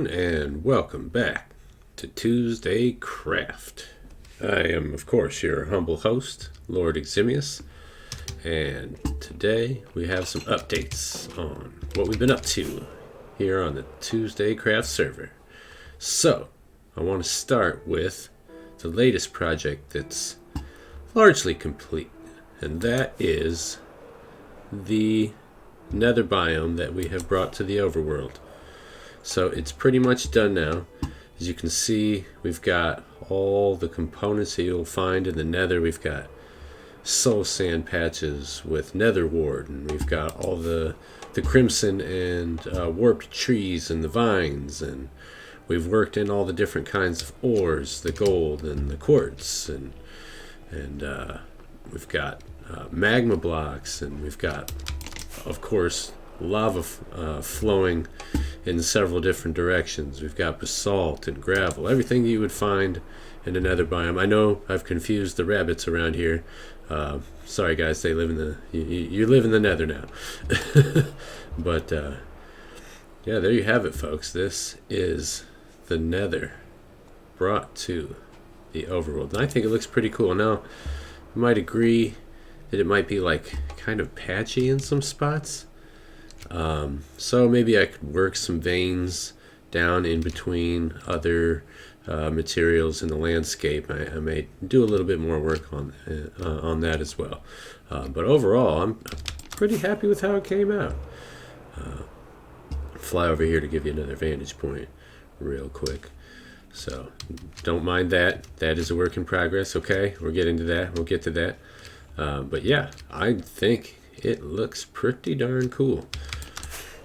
everyone, and welcome back to TuesdayCraft. I am, of course, your humble host, Lord Eximius, and today we have some updates on what we've been up to here on the TuesdayCraft server. So, I want to start with the latest project that's largely complete, and that is the Nether biome that we have brought to the Overworld. So it's pretty much done now. As you can see, we've got all the components that you'll find in the Nether. We've got soul sand patches with nether wart, and we've got all the crimson and warped trees and the vines, and we've worked in all the different kinds of ores, the gold and the quartz, and we've got magma blocks, and we've got, of course, lava flowing in several different directions. We've got basalt and gravel, everything you would find in the Nether biome. I know I've confused the rabbits around here. Sorry guys, they live in the you live in the Nether now. But yeah, there you have it, folks. This is the Nether brought to the Overworld, and I think it looks pretty cool. Now, you might agree that it might be like kind of patchy in some spots. So maybe I could work some veins down in between other materials in the landscape. I may do a little bit more work on that as well. But overall, I'm pretty happy with how it came out. Fly over here to give you another vantage point real quick. So don't mind that. That is a work in progress. Okay, we're getting to that. We'll get to that. But yeah, I think it looks pretty darn cool.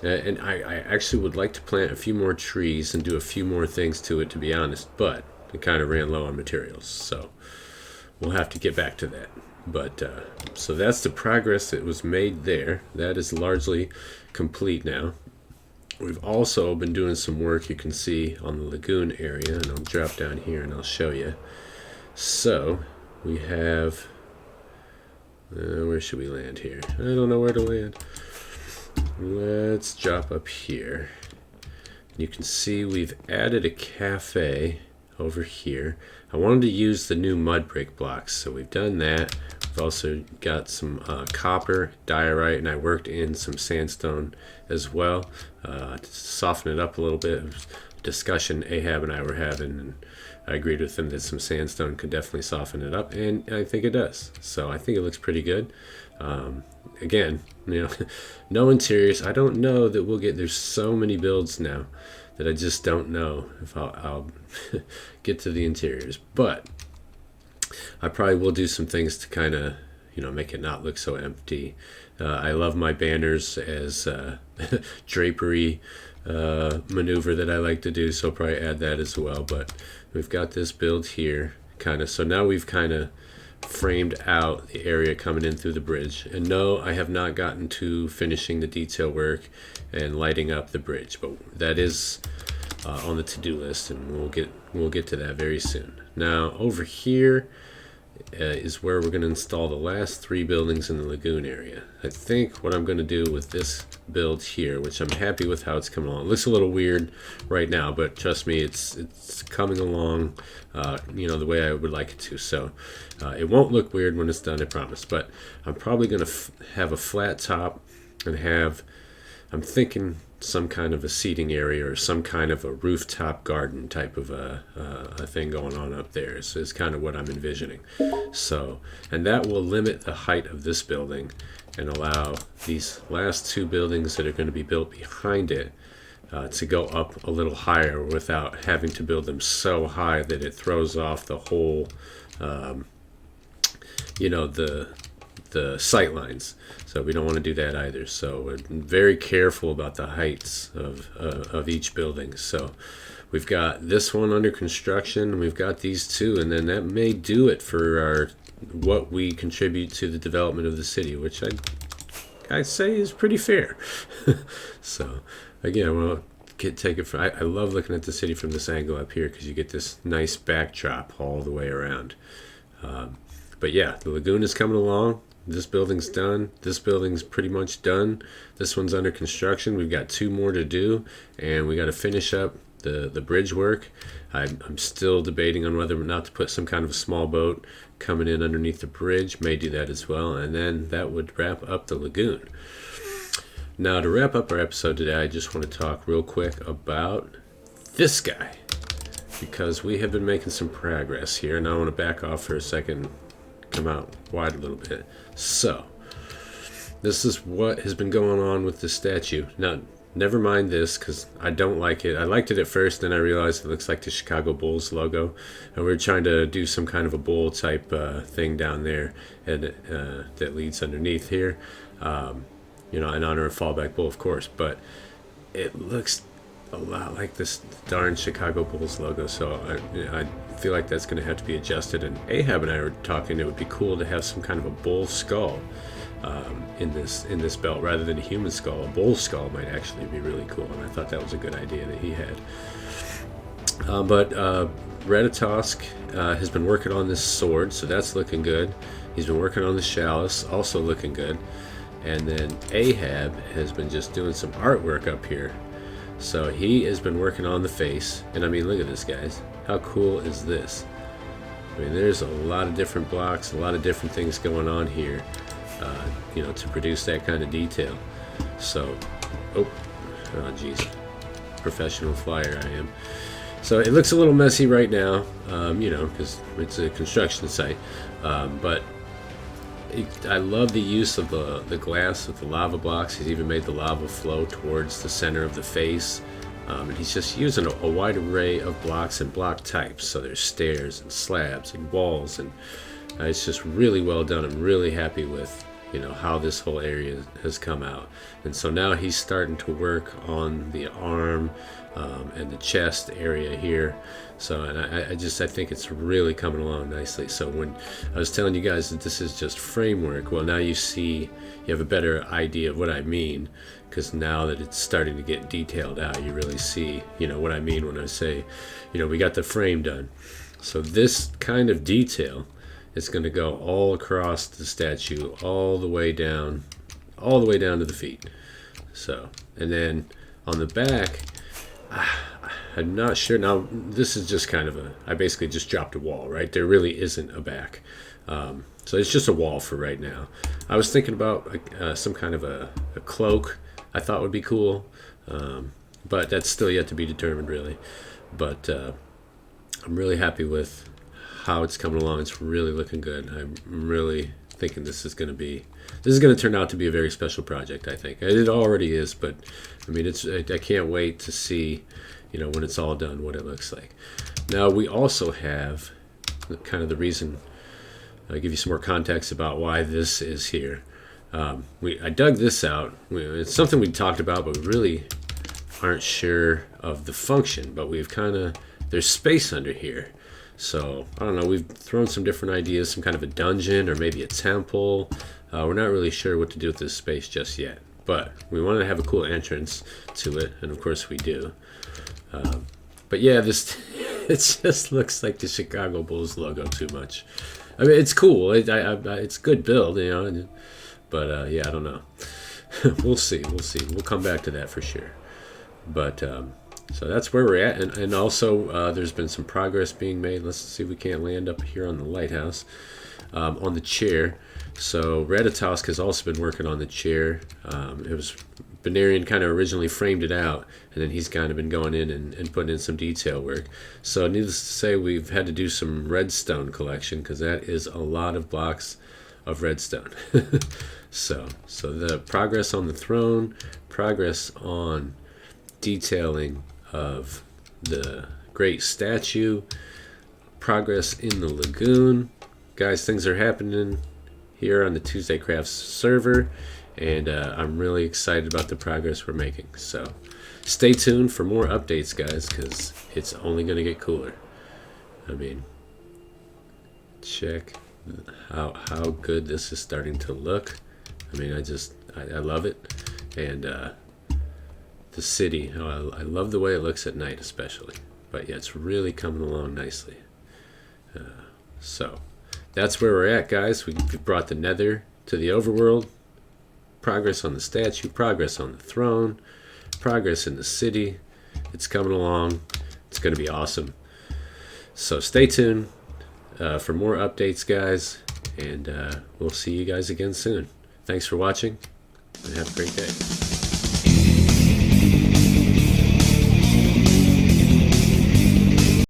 And I actually would like to plant a few more trees and do a few more things to it, to be honest, but it kind of ran low on materials, so we'll have to get back to that. But so that's the progress that was made there. That is largely complete now. We've also been doing some work, you can see, on the Lagoon area, and I'll drop down here and I'll show you. So we have where should we land here? I don't know where to land. Let's drop up here. You can see we've added a cafe over here. I wanted to use the new mud brick blocks, so we've done that. We've also got some copper, diorite, and I worked in some sandstone as well to soften it up a little bit. It was a discussion Ahab and I were having, and I agreed with him that some sandstone could definitely soften it up, and I think it does. So I think it looks pretty good. Again, no interiors. I don't know that we'll get, there's so many builds now that I just don't know if I'll get to the interiors, but I probably will do some things to kind of, make it not look so empty. I love my banners as drapery maneuver that I like to do, so I'll probably add that as well. But we've got this build here, so now we've kind of framed out the area coming in through the bridge. And no, I have not gotten to finishing the detail work and lighting up the bridge, but that is on the to-do list, and we'll get to that very soon. Now over here is where we're going to install the last 3 buildings in the Lagoon area. I think what I'm going to do with this build here, which I'm happy with how it's coming along. It looks a little weird right now, but trust me, it's coming along the way I would like it to. So it won't look weird when it's done, I promise. But I'm probably going to have a flat top and I'm thinking some kind of a seating area or some kind of a rooftop garden type of a thing going on up there. So it's kind of what I'm envisioning. So, and that will limit the height of this building and allow these last 2 buildings that are going to be built behind it to go up a little higher without having to build them so high that it throws off the whole, the sight lines. So we don't want to do that either. So we're very careful about the heights of each building. So we've got this one under construction. We've got these 2, and then that may do it for what we contribute to the development of the city, which I say is pretty fair. So again, I want to take it from. I love looking at the city from this angle up here because you get this nice backdrop all the way around. But yeah, the Lagoon is coming along. This building's done. This building's pretty much done. This one's under construction. We've got 2 more to do, and we got to finish up the bridge work. I'm still debating on whether or not to put some kind of a small boat coming in underneath the bridge. May do that as well, and then that would wrap up the lagoon. Now, to wrap up our episode today, I just want to talk real quick about this guy, because we have been making some progress here, and I want to back off for a second, come out wide a little bit. So, this is what has been going on with the statue. Now, never mind this, because I don't like it. I liked it at first, then I realized it looks like the Chicago Bulls logo. And we're trying to do some kind of a bull type thing down there and that leads underneath here. In honor of Fallback Bull, of course. But it looks a lot like this darn Chicago Bulls logo. So I feel like that's going to have to be adjusted. And Ahab and I were talking, it would be cool to have some kind of a bull skull in this belt rather than a human skull. A bull skull might actually be really cool, and I thought that was a good idea that he had. But Redatosk has been working on this sword, so that's looking good. He's been working on the chalice, also looking good. And then Ahab has been just doing some artwork up here. So he has been working on the face, and I mean, look at this, guys. How cool is this? I mean, there's a lot of different blocks, a lot of different things going on here. To produce that kind of detail. So, oh geez, professional flyer I am. So it looks a little messy right now, because it's a construction site. But I love the use of the glass with the lava blocks. He's even made the lava flow towards the center of the face. And he's just using a wide array of blocks and block types. So there's stairs and slabs and walls, and it's just really well done. I'm really happy with how this whole area has come out. And so now he's starting to work on the arm and the chest area here. So, and I think it's really coming along nicely. So when I was telling you guys that this is just framework, well, now you have a better idea of what I mean, because now that it's starting to get detailed out, you really see what I mean when I say we got the frame done. So this kind of detail, it's going to go all across the statue, all the way down to the feet. So, and then on the back, I'm not sure. Now, this is just kind of I basically just dropped a wall, right? There really isn't a back. So it's just a wall for right now. I was thinking about some kind of a cloak I thought would be cool, but that's still yet to be determined, really. But I'm really happy with how it's coming along. It's really looking good. I'm really thinking this is going to turn out to be a very special project, I think. It already is, but I mean, I can't wait to see, when it's all done, what it looks like. Now, we also have kind of the reason. I'll give you some more context about why this is here. I dug this out. It's something we talked about, but we really aren't sure of the function, but there's space under here. So, I don't know, we've thrown some different ideas, some kind of a dungeon or maybe a temple. We're not really sure what to do with this space just yet. But we wanted to have a cool entrance to it, and of course we do. But yeah, it just looks like the Chicago Bulls logo too much. I mean, it's cool. It's good build, But yeah, I don't know. We'll see. We'll come back to that for sure. But so that's where we're at, and also there's been some progress being made. Let's see if we can't land up here on the lighthouse, on the chair. So Redatosk has also been working on the chair. It was Benarian kind of originally framed it out, and then he's kind of been going in and putting in some detail work. So needless to say, we've had to do some redstone collection, because that is a lot of blocks of redstone. So the progress on the throne, progress on detailing of the great statue, progress in the lagoon. Guys, things are happening here on the TuesdayCraft server, and I'm really excited about the progress we're making. So stay tuned for more updates, guys, because it's only going to get cooler. I mean, check how good this is starting to look. I mean, I love it. And the city, I love the way it looks at night especially. But yeah, it's really coming along nicely. So that's where we're at, guys. We've brought the Nether to the Overworld. Progress on the statue, progress on the throne, progress in the city. It's coming along. It's going to be awesome. So stay tuned for more updates, guys, and we'll see you guys again soon. Thanks for watching, and have a great day.